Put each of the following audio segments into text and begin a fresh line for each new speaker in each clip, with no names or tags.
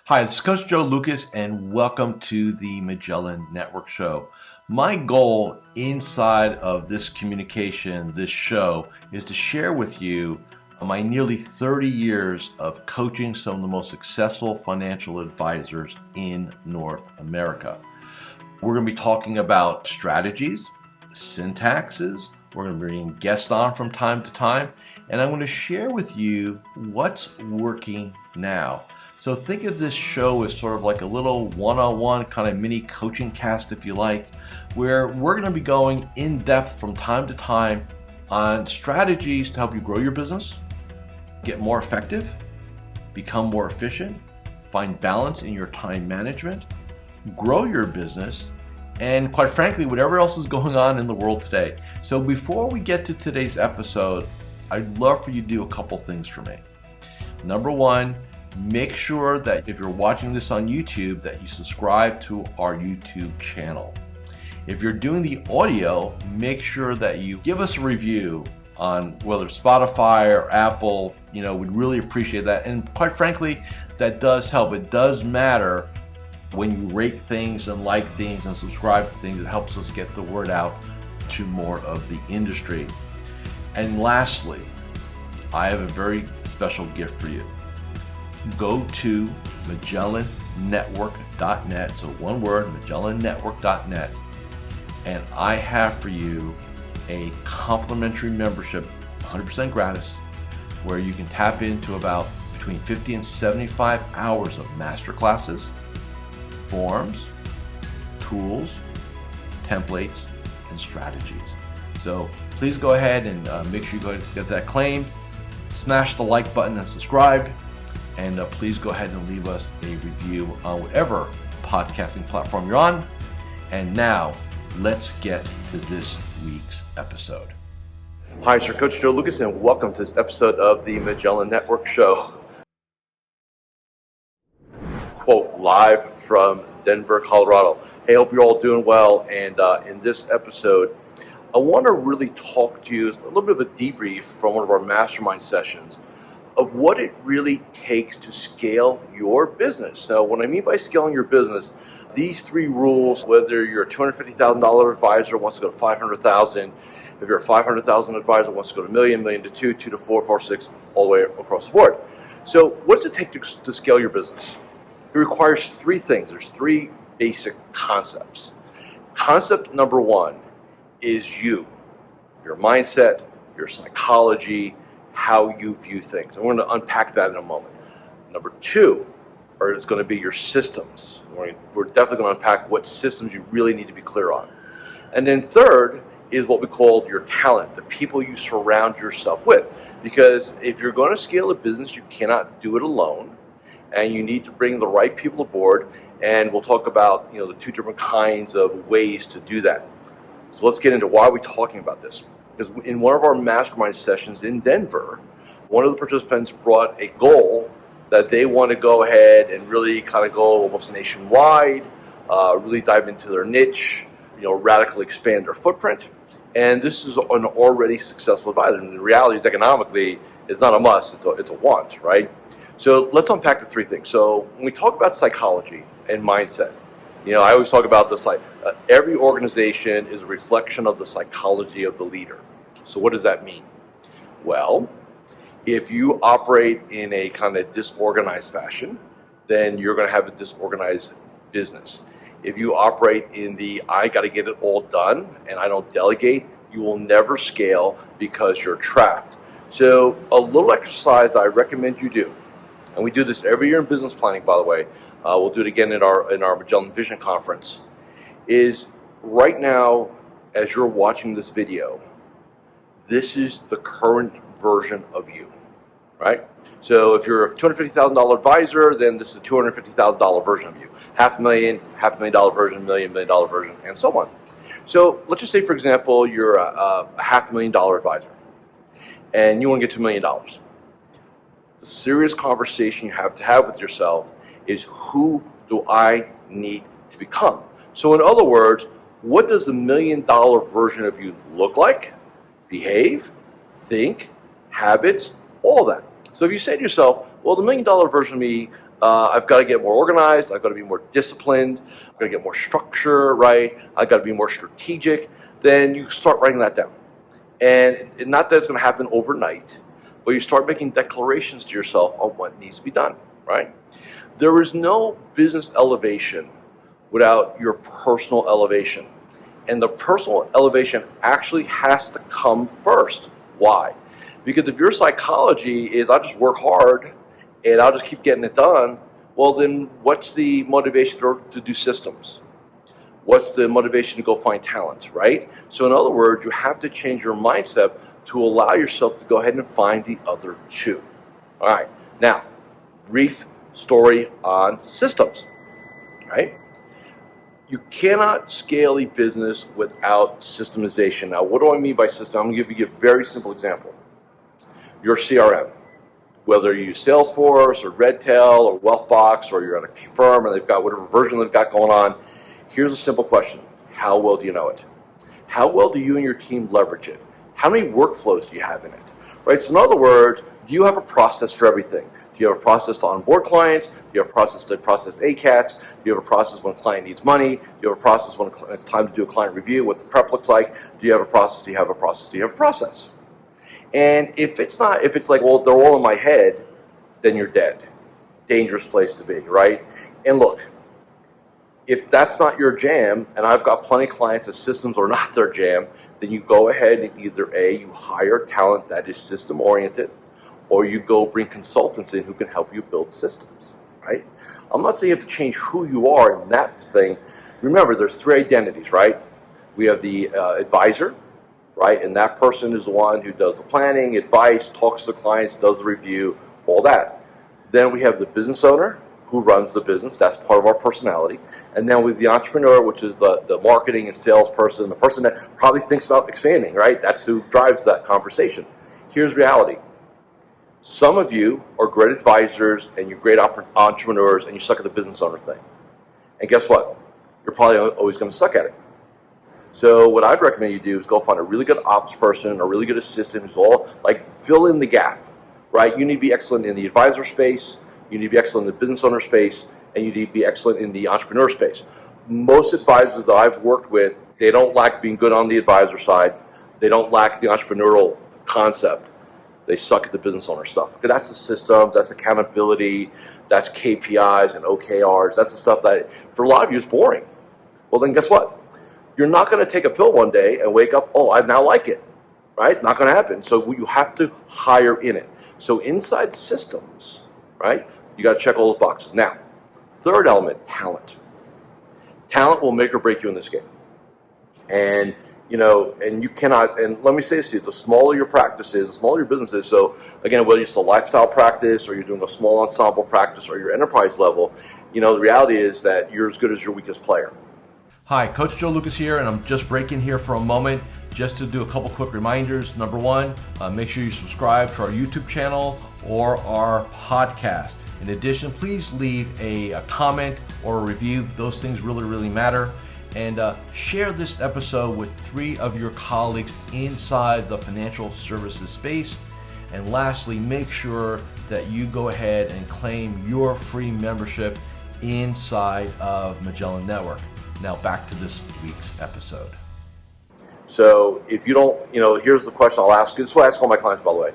Hi, it's Coach Joe Lucas, and welcome to the Magellan Network Show. My goal inside of this communication, this show, is to share with you my nearly 30 years of coaching some of the most successful financial advisors in North America. We're going to be talking about strategies, syntaxes. We're going to be bringing guests on from time to time, and I'm going to share with you what's working now. So think of this show as sort of like a little one-on-one kind of mini coaching cast, if you like, where we're going to be going in depth from time to time on strategies to help you grow your business, get more effective, become more efficient, find balance in your time management, grow your business, and quite frankly, whatever else is going on in the world today. So before we get to today's episode, I'd love for you to do a couple things for me. Number one, make sure that if you're watching this on YouTube, that you subscribe to our YouTube channel. If you're doing the audio, make sure that you give us a review on whether Spotify or Apple. We'd really appreciate that. And quite frankly, that does help. It does matter when you rate things and like things and subscribe to things. It helps us get the word out to more of the industry. And lastly, I have a very special gift for you. Go to MagellanNetwork.net, so one word, MagellanNetwork.net, and I have for you a complimentary membership, 100% gratis, where you can tap into about between 50 and 75 hours of masterclasses, forms, tools, templates, and strategies. So please go ahead and make sure you go get that claimed, smash the like button and subscribe. And please go ahead and leave us a review on whatever podcasting platform you're on. And now, let's get to this week's episode. Hi, it's your Coach Joe Lucas, and welcome to this episode of the Magellan Network Show. Quote, live from Denver, Colorado. Hey, hope you're all doing well. And in this episode, I want to really talk to you a little bit of a debrief from one of our mastermind sessions of what it really takes to scale your business. So what I mean by scaling your business, these three rules, whether you're a $250,000 advisor wants to go to $500,000, if you're a $500,000 advisor wants to go to $1 million, $1 million to $2 million, $2 to $4 million, $4 to $6 million, all the way across the board. So what does it take to scale your business? It requires three things. There's three basic concepts. Concept number one is your mindset, your psychology, how you view things. And we're going to unpack that in a moment. Number two is going to be your systems. We're definitely going to unpack what systems you really need to be clear on. And then third is what we call your talent, the people you surround yourself with. Because if you're going to scale a business, you cannot do it alone. And you need to bring the right people aboard. And we'll talk about the two different kinds of ways to do that. So let's get into why are we talking about this. Because in one of our mastermind sessions in Denver, one of the participants brought a goal that they want to go ahead and really kind of go almost nationwide, really dive into their niche, radically expand their footprint. And this is an already successful advisor. And the reality is economically, it's not a must, it's a want, right? So let's unpack the three things. So when we talk about psychology and mindset, I always talk about this like every organization is a reflection of the psychology of the leader. So what does that mean? Well, if you operate in a kind of disorganized fashion, then you're going to have a disorganized business. If you operate in the I got to get it all done and I don't delegate, you will never scale because you're trapped. So a little exercise that I recommend you do, and we do this every year in business planning, by the way. We'll do it again in our Magellan Vision Conference, is right now, as you're watching this video, this is the current version of you, right? So if you're a $250,000 advisor, then this is a $250,000 version of you. $500,000 version, $1 million version, and so on. So let's just say, for example, you're a $500,000 advisor, and you want to get to $1 million. The serious conversation you have to have with yourself is, who do I need to become? So in other words, what does the $1 million version of you look like, behave, think, habits, all that? So if you say to yourself, well, the $1 million version of me, I've got to get more organized. I've got to be more disciplined. I've got to get more structure, right? I've got to be more strategic. Then you start writing that down. And not that it's going to happen overnight, but you start making declarations to yourself on what needs to be done, right? There is no business elevation without your personal elevation. And the personal elevation actually has to come first. Why? Because if your psychology is, I'll just work hard and I'll just keep getting it done, well then what's the motivation to do systems? What's the motivation to go find talent, right? So in other words, you have to change your mindset to allow yourself to go ahead and find the other two. All right, now, brief story on systems, right? You cannot scale a business without systemization. Now, what do I mean by system? I'm going to give you a very simple example. Your CRM, whether you use Salesforce or Redtail or Wealthbox or you're at a firm and they've got whatever version they've got going on, here's a simple question. How well do you know it? How well do you and your team leverage it? How many workflows do you have in it? Right? So in other words, do you have a process for everything? Do you have a process to onboard clients? Do you have a process to process ACATs? Do you have a process when a client needs money? Do you have a process when it's time to do a client review, what the prep looks like? Do you have a process? Do you have a process? Do you have a process? And if it's like, well, they're all in my head, then you're dead. Dangerous place to be, right? And look, if that's not your jam, and I've got plenty of clients that systems are not their jam, then you go ahead and either A, you hire talent that is system oriented, or you go bring consultants in who can help you build systems, right? I'm not saying you have to change who you are in that thing. Remember, there's three identities, right? We have the advisor, right? And that person is the one who does the planning, advice, talks to the clients, does the review, all that. Then we have the business owner who runs the business. That's part of our personality. And then with the entrepreneur, which is the marketing and sales person, the person that probably thinks about expanding, right? That's who drives that conversation. Here's reality. Some of you are great advisors and you're great entrepreneurs and you suck at the business owner thing. And guess what? You're probably always going to suck at it. So what I'd recommend you do is go find a really good ops person, a really good assistant who's all like fill in the gap, right? You need to be excellent in the advisor space, you need to be excellent in the business owner space, and you need to be excellent in the entrepreneur space. Most advisors that I've worked with, they don't lack being good on the advisor side. They don't lack the entrepreneurial concept. They suck at the business owner stuff. Because that's the systems, that's accountability, that's KPIs and OKRs. That's the stuff that for a lot of you is boring. Well, then guess what? You're not going to take a pill one day and wake up, oh, I now like it, right? Not going to happen. So you have to hire in it. So inside systems, right, you got to check all those boxes. Now, third element, talent. Talent will make or break you in this game. And, you know, and you cannot, and let me say this to you, the smaller your practice is, the smaller your business is, so again, whether it's a lifestyle practice or you're doing a small ensemble practice or your enterprise level, you know, the reality is that you're as good as your weakest player. Hi, Coach Joe Lukacs here, and I'm just breaking here for a moment just to do a couple quick reminders. Number one, make sure you subscribe to our YouTube channel or our podcast. In addition, please leave a comment or a review. Those things really, really matter. And share this episode with 3 of your colleagues inside the financial services space. And lastly, make sure that you go ahead and claim your free membership inside of Magellan Network. Now back to this week's episode. So if you don't, you know, here's the question I'll ask. This is what I ask all my clients, by the way.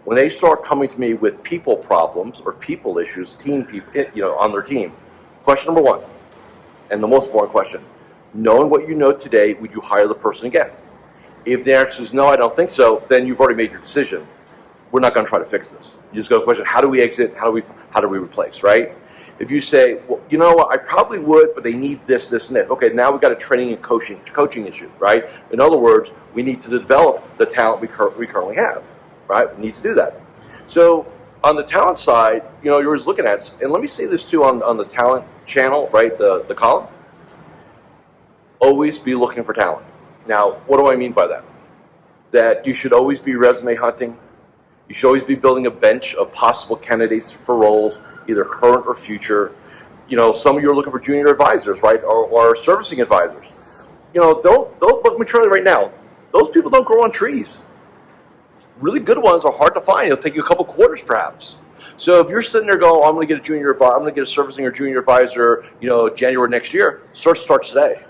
When they start coming to me with people problems or people issues, team people, you know, on their team, question number 1, and the most important question, knowing what you know today, would you hire the person again? If the answer is no, I don't think so, then you've already made your decision. We're not going to try to fix this. You just go to the question, how do we exit? How do we replace, right? If you say, well, you know what, I probably would, but they need this, this, and this. Okay, now we've got a training and coaching issue, right? In other words, we need to develop the talent we currently have, right? We need to do that. So on the talent side, you know, you're always looking at, and let me say this too on the talent channel, right, the column, always be looking for talent. Now, what do I mean by that? That you should always be resume hunting. You should always be building a bench of possible candidates for roles, either current or future. You know, some of you are looking for junior advisors, right, or servicing advisors. You know, don't look maturely right now. Those people don't grow on trees. Really good ones are hard to find. It'll take you a couple quarters, perhaps. So if you're sitting there going, I'm going to get a junior advisor, I'm going to get a servicing or junior advisor, January next year, search starts today.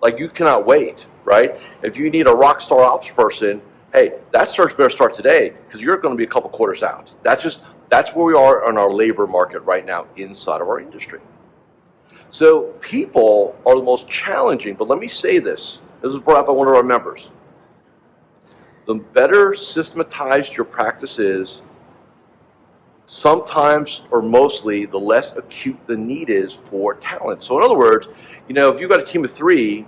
Like, you cannot wait, right? If you need a rock star ops person, hey, that search better start today because you're going to be a couple quarters out. That's where we are on our labor market right now inside of our industry. So people are the most challenging, but let me say this. This was brought up by one of our members. The better systematized your practice is, sometimes or mostly the less acute the need is for talent. So in other words, if you've got a team of 3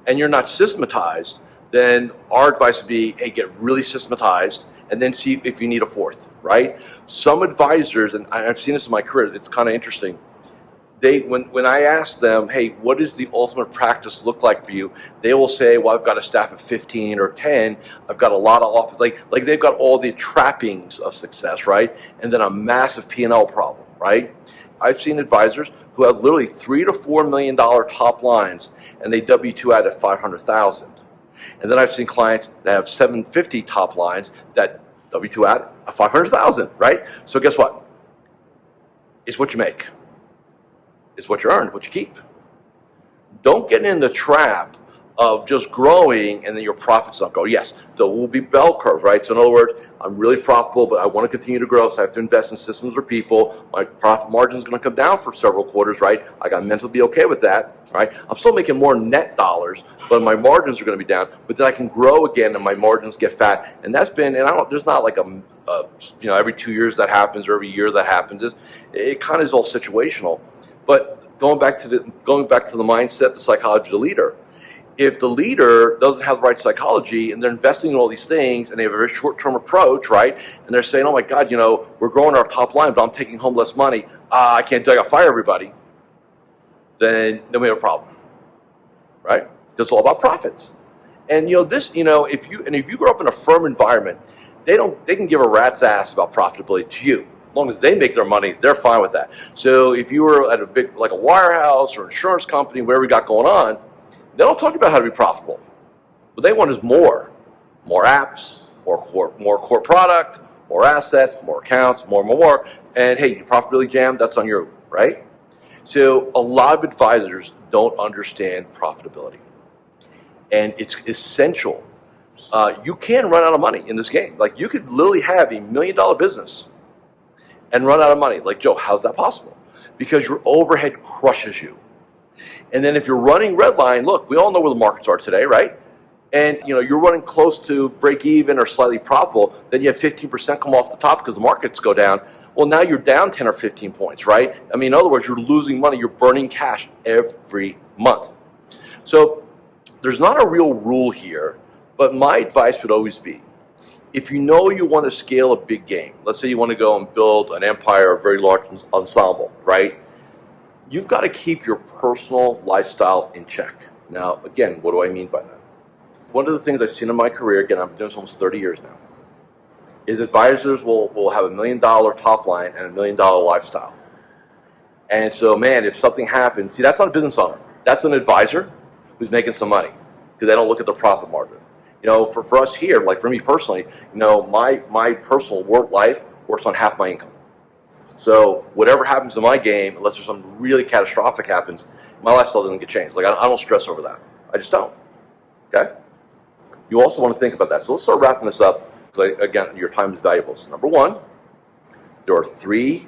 and you're not systematized, then our advice would be, hey, get really systematized and then see if you need a 4th, right? Some advisors, and I've seen this in my career, it's kind of interesting. When I ask them, hey, what does the ultimate practice look like for you? They will say, well, I've got a staff of 15 or 10. I've got a lot of office, like they've got all the trappings of success, right? And then a massive P&L problem, right? I've seen advisors who have literally $3 to $4 million top lines, and they W2 out at 500,000. And then I've seen clients that have 750 top lines that W2 out at 500,000, right? So guess what? It's what you make. It's what you earn, what you keep. Don't get in the trap of just growing and then your profits don't go. Yes, there will be bell curves, right? So in other words, I'm really profitable, but I want to continue to grow, so I have to invest in systems or people. My profit margin is going to come down for several quarters, right? I got to mentally be okay with that, right? I'm still making more net dollars, but my margins are going to be down. But then I can grow again, and my margins get fat. And that's been, and there's not like every 2 years that happens or every year that happens. It kind of is all situational. But going back to the mindset, the psychology of the leader. If the leader doesn't have the right psychology and they're investing in all these things and they have a very short-term approach, right? And they're saying, oh my God, we're growing our top line, but I'm taking home less money. I can't do it. I got to fire everybody. Then we have a problem, right? It's all about profits. And if you grow up in a firm environment, they can give a rat's ass about profitability to you. As long as they make their money, they're fine with that. So if you were at a big, like a wirehouse or insurance company, whatever we got going on, they don't talk about how to be profitable. What they want is more apps, more core product, more assets, more accounts, more. And hey, your profitability jam, that's on you, right? So a lot of advisors don't understand profitability. And it's essential. You can run out of money in this game. Like, you could literally have $1 million business and run out of money. Like, Joe, how's that possible? Because your overhead crushes you. And then if you're running redline, look, we all know where the markets are today, right? And you're running close to break even or slightly profitable, then you have 15% come off the top because the markets go down. Well, now you're down 10 or 15 points, right? I mean, in other words, you're losing money. You're burning cash every month. So there's not a real rule here, but my advice would always be, if you want to scale a big game, let's say you want to go and build an empire, a very large ensemble, right? You've got to keep your personal lifestyle in check. Now, again, what do I mean by that? One of the things I've seen in my career, again, I've been doing this almost 30 years now, is advisors will have $1 million top line and $1 million lifestyle. And so, man, if something happens, see, that's not a business owner. That's an advisor who's making some money because they don't look at the profit margin. For us here, like for me personally, my personal work life works on half my income. So whatever happens in my game, unless there's something really catastrophic happens, my lifestyle doesn't get changed. Like, I don't stress over that. I just don't. Okay? You also want to think about that. So let's start wrapping this up. Because again, your time is valuable. So number one, there are 3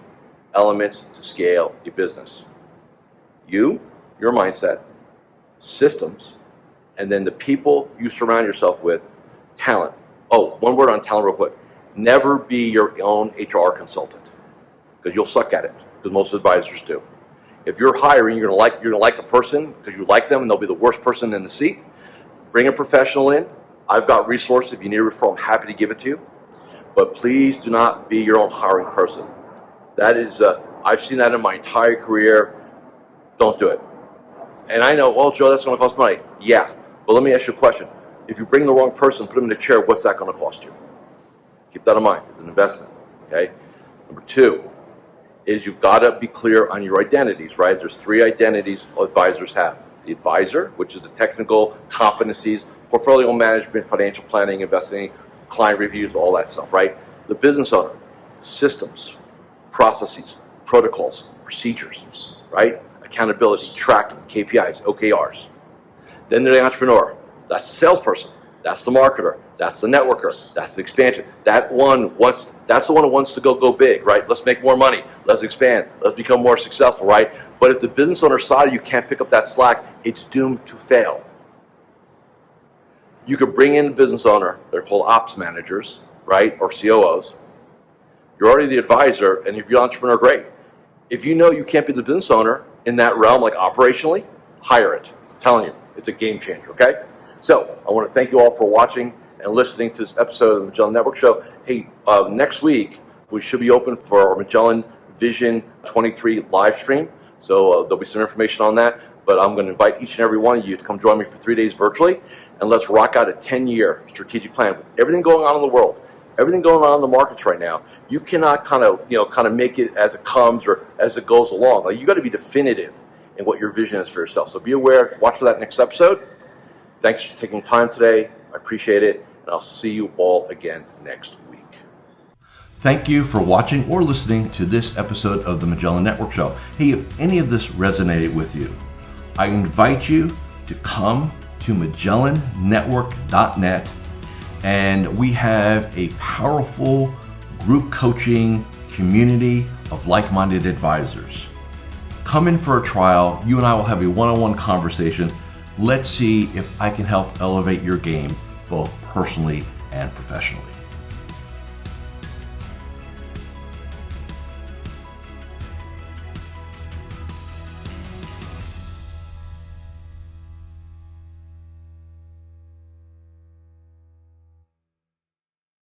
elements to scale a business. Your mindset, systems, and then the people you surround yourself with, talent. Oh, one word on talent real quick. Never be your own HR consultant, because you'll suck at it, because most advisors do. If you're hiring, you're gonna like the person because you like them, and they'll be the worst person in the seat. Bring a professional in. I've got resources. If you need a referral, I'm happy to give it to you. But please do not be your own hiring person. That is, I've seen that in my entire career. Don't do it. And I know, well, Joe, that's going to cost money. Yeah, but let me ask you a question. If you bring the wrong person, put them in a chair, what's that going to cost you? Keep that in mind. It's an investment. Okay. Number 2 is you've got to be clear on your identities, right? There's 3 identities advisors have. The advisor, which is the technical competencies, portfolio management, financial planning, investing, client reviews, all that stuff, right? The business owner, systems, processes, protocols, procedures, right? Accountability, tracking, KPIs, OKRs. Then there's the entrepreneur. That's the salesperson. That's the marketer. That's the networker. That's the expansion. That's the one who wants to go big, right? Let's make more money. Let's expand. Let's become more successful, right? But if the business owner side of you can't pick up that slack, it's doomed to fail. You could bring in a business owner. They're called ops managers, right? Or COOs. You're already the advisor, and if you're an entrepreneur, great. If you know you can't be the business owner in that realm, like operationally, hire it. I'm telling you, it's a game changer, okay? So I want to thank you all for watching and listening to this episode of the Magellan Network Show. Hey, next week, we should be open for our Magellan Vision 23 live stream. So there'll be some information on that. But I'm going to invite each and every one of you to come join me for 3 days virtually. And let's rock out a 10-year strategic plan with everything going on in the world. Everything going on in the markets right now. You cannot kind of make it as it comes or as it goes along. Like, you got to be definitive in what your vision is for yourself. So be aware. Watch for that next episode. Thanks for taking time today. I appreciate it. And I'll see you all again next week. Thank you for watching or listening to this episode of the Magellan Network Show. Hey, if any of this resonated with you, I invite you to come to MagellanNetwork.net, and we have a powerful group coaching community of like-minded advisors. Come in for a trial. You and I will have a one-on-one conversation. Let's see if I can help elevate your game, both personally and professionally.